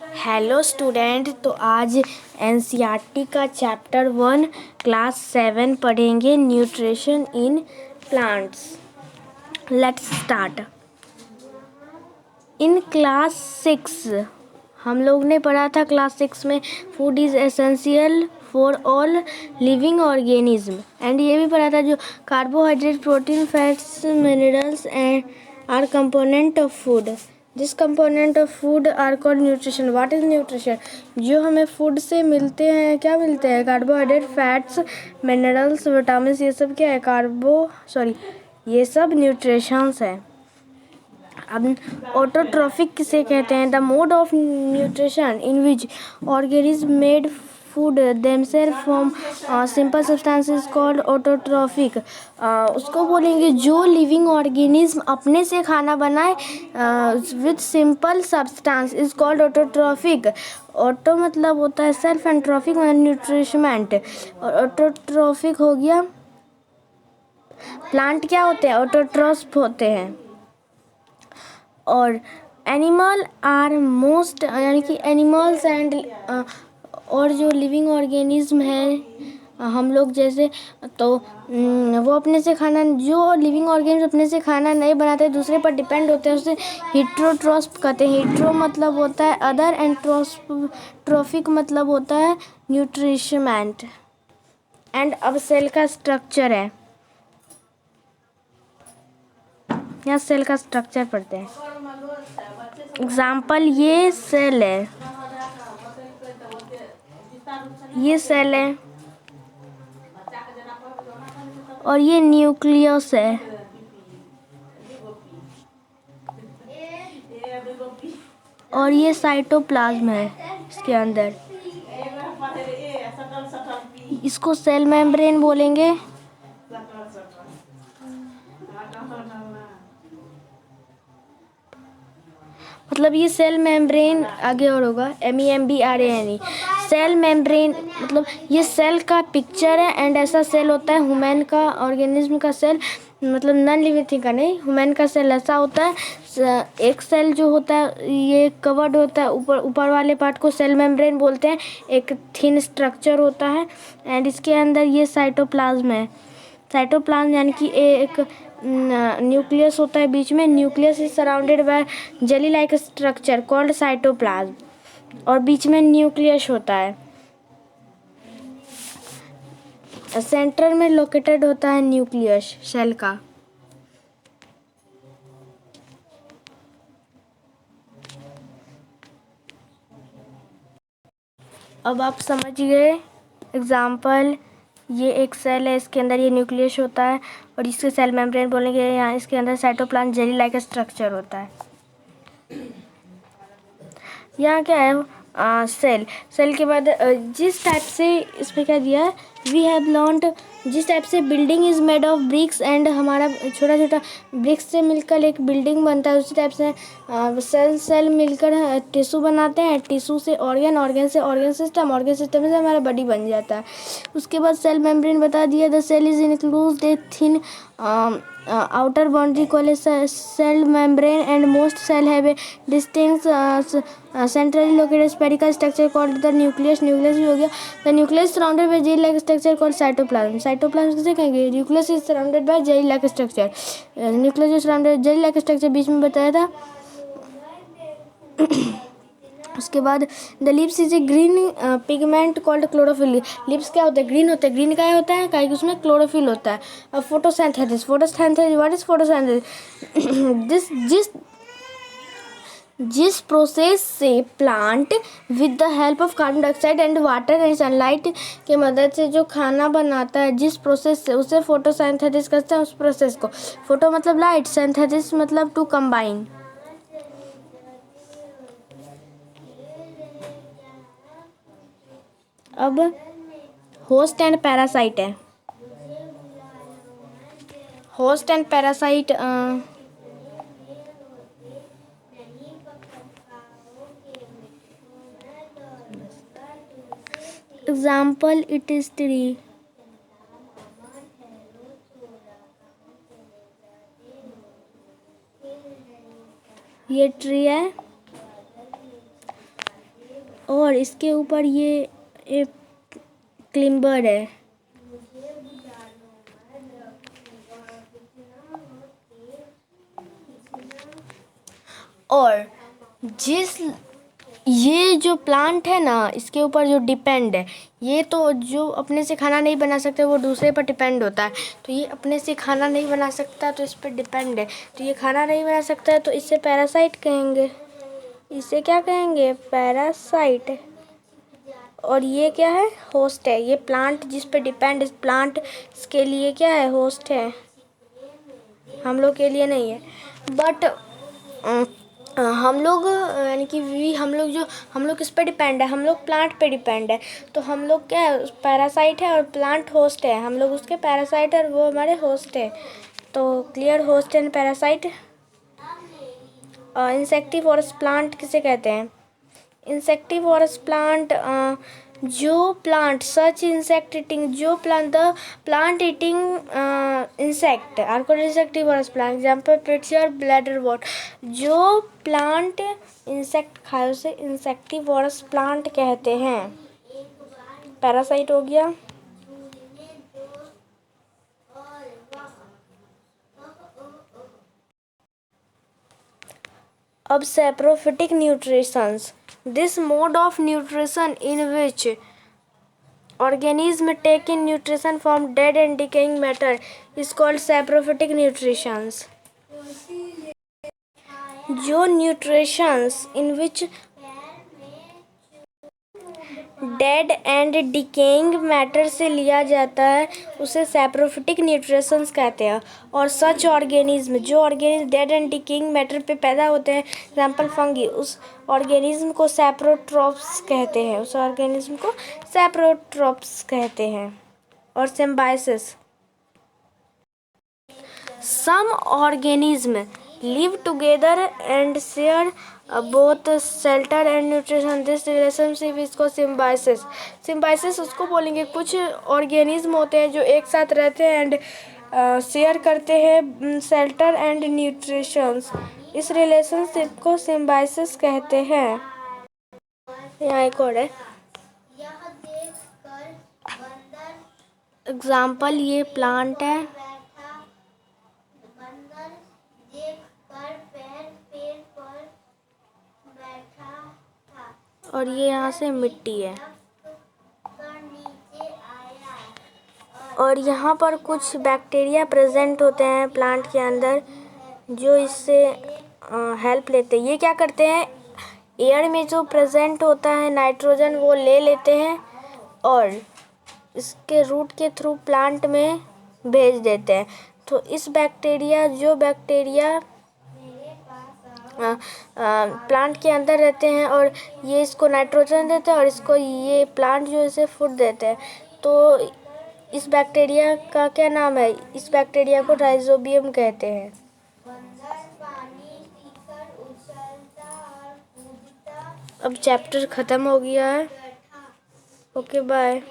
Hello student. तो आज NCERT का चैप्टर 1 क्लास 7 पढ़ेंगे, nutrition in plants. Let's start. In class 6 हम लोग ने पढ़ा था क्लास 6 में food is essential for all living organism, and ये भी पढ़ा था जो carbohydrate, protein, fats, minerals and are component of food. This component of food are called nutrition. What is nutrition? जो हमें फूड से मिलते हैं, क्या मिलते हैं? कार्बोहाइड्रेट, फैट्स, मिनरल्स, विटामिन, ये सब क्या है? ये सब न्यूट्रिशंस है। अब ऑटोट्रॉफिक किसे कहते हैं? The mode of nutrition in which organism made food themselves from simple substances called autotrophic. उसको बोलेंगे जो लिविंग ऑर्गेनिज्म अपने से खाना बनाए with simple substance is called autotrophic. Auto मतलब होता है सेल्फ एंड ट्रॉफिक न्यूट्रिशमेंट। और ऑटोट्रॉफिक हो गया। प्लांट क्या होते हैं? ऑटोट्रॉफ होते हैं। और एनिमल आर मोस्ट, यानी कि एनिमल्स एंड और जो लिविंग ऑर्गेनिज्म है हम लोग जैसे, तो वो अपने से खाना, जो लिविंग ऑर्गेनिज्म अपने से खाना नहीं बनाते, दूसरे पर डिपेंड होते हैं, उसे हीट्रोट्रॉफ कहते हैं। हीट्रो मतलब होता है अदर एंड ट्रॉफिक मतलब होता है न्यूट्रिशमेंट। एंड अब सेल का स्ट्रक्चर है, यहाँ सेल का स्ट्रक्चर पढ़ते हैं। एग्जाम्पल, ये सेल है, ये सेल है, और ये न्यूक्लियस है, और ये साइटोप्लाज्म है इसके अंदर। इसको सेल मेम्ब्रेन बोलेंगे। मतलब ये सेल मेम्ब्रेन आगे और होगा MEMBRANE। सेल मेम्ब्रेन मतलब ये सेल का पिक्चर है, एंड ऐसा सेल होता है ह्यूमन का, ऑर्गेनिज्म का सेल, मतलब नॉन लिविंग थिंग का नहीं, ह्यूमन का सेल ऐसा होता है। एक सेल जो होता है ये कवर्ड होता है, ऊपर वाले पार्ट को सेल मेम्ब्रेन बोलते हैं। एक थिन स्ट्रक्चर होता है, एंड इसके अंदर ये साइटोप्लाज्म है। साइटोप्लाज्म यानी कि एक न्यूक्लियस होता है बीच में। Nucleus is surrounded by jelly like structure called cytoplasm, और बीच में न्यूक्लियस होता है। सेंटर में लोकेटेड होता है न्यूक्लियस सेल का। अब आप समझ गए। एग्जाम्पल, ये एक सेल है, इसके अंदर ये न्यूक्लियस होता है, और इसके सेल मेम्ब्रेन बोलेंगे। यहाँ इसके अंदर साइटोप्लाज्म जेली लाइक स्ट्रक्चर होता है। यहाँ क्या है? सेल के बाद जिस टाइप से इसमें क्या दिया है, वी हैव लर्नड, जिस टाइप से building is made of BRICS, and हमारा छोटा छोटा ब्रिक्स से मिलकर एक बिल्डिंग बनता है, उसी टाइप से सेल मिलकर टिश्यू बनाते हैं, टिश्यू से ऑर्गन से ऑर्गन सिस्टम से हमारा बॉडी बन जाता है। उसके बाद सेल मेम्ब्रेन बता दिया, the cell is include a thin outer boundary called cell membrane, and most cell have a distinct centrally located spherical structure called the nucleus भी हो गया। the nucleus surrounded by jelly like structure called cytoplasm किसे कहेंगे? nucleus is surrounded by jelly like structure। nucleus is surrounded jelly like structure बीच में बताया था। उसके बाद the lips is a green pigment called chlorophyll. Lips क्या होता है? ग्रीन होता है। ग्रीन क्या होता है? काहे कि उसमें क्लोरोफिल होता है। अब फोटोसिंथेसिस व्हाट इज फोटोसिंथेसिस? जिस प्रोसेस से plant with the help of carbon dioxide and water and sunlight के मदद से जो खाना बनाता है, जिस प्रोसेस से, उसे फोटोसिंथेसिस कहते हैं। उस प्रोसेस को, फोटो मतलब लाइट, सिंथेसिस मतलब टू कंबाइन। अब होस्ट एंड पैरासाइट है। Host and parasite, example, it is tree. ये ट्री है, और इसके ऊपर ये क्लिम्बर है। और जिस ये जो प्लांट है ना, इसके ऊपर जो डिपेंड है, ये तो जो अपने से खाना नहीं बना सकते वो दूसरे पर डिपेंड होता है। तो ये अपने से खाना नहीं बना सकता तो इस पर डिपेंड है। तो ये खाना नहीं बना सकता है तो इसे पैरासाइट कहेंगे। इसे क्या कहेंगे? पैरासाइट। और ये क्या है? होस्ट है। ये प्लांट जिस पे डिपेंड, इस प्लांट इसके लिए क्या है? होस्ट है, हम लोग के लिए नहीं है। बट हम लोग यानी कि हम लोग किस पे डिपेंड है? हम लोग प्लांट पे डिपेंड है। तो हम लोग क्या है? पैरासाइट है और प्लांट होस्ट है। हम लोग उसके पैरासाइट और वो हमारे होस्ट है। तो clear, host and parasite. Insectivorous plant किसे कहते हैं? इंसेक्टिवोरस प्लांट, जो प्लांट सच इंसेक्ट ईटिंग, जो plant the plant eating insect are called insectivorous plant. Example pits, bladderwort. जो प्लांट इंसेक्ट खाए उसे इंसेक्टिवोरस प्लांट कहते हैं। पैरासाइट हो गया। अब saprophytic nutritions, this mode of nutrition in which organism take in nutrition from dead and decaying matter is called saprophytic nutritions. जो nutritions in which dead and decaying matter से लिया जाता है उसे सैप्रोफिटिक न्यूट्रिशंस कहते हैं। और सच ऑर्गेनिज्म, जो organism dead and decaying matter पे पैदा होते हैं, एग्जाम्पल फंगी, उस ऑर्गेनिज्म को सैप्रोट्रॉप्स कहते हैं। उस ऑर्गेनिज्म को सैप्रोट्रॉप्स कहते हैं। और symbiosis, some organisms live together and share both shelter and nutrition. This relationship is called symbiosis. Symbiosis उसको बोलेंगे, कुछ ऑर्गेनिज्म होते हैं जो एक साथ रहते हैं एंड शेयर करते हैं शेल्टर एंड न्यूट्रिशंस। इस रिलेशनशिप को सिम्बायोसिस कहते हैं। यहाँ एक और है एग्जाम्पल, ये प्लांट है और ये यहाँ से मिट्टी है और यहाँ पर कुछ बैक्टीरिया प्रेजेंट होते हैं प्लांट के अंदर जो इससे हेल्प लेते हैं। ये क्या करते हैं? एयर में जो प्रेजेंट होता है नाइट्रोजन वो ले लेते हैं और इसके रूट के थ्रू प्लांट में भेज देते हैं। तो इस बैक्टीरिया प्लांट के अंदर रहते हैं और ये इसको नाइट्रोजन देते हैं और इसको ये प्लांट जो इसे फूड देते हैं। तो इस बैक्टीरिया का क्या नाम है? इस बैक्टीरिया को राइजोबियम कहते हैं। अब चैप्टर ख़त्म हो गया है। Okay bye.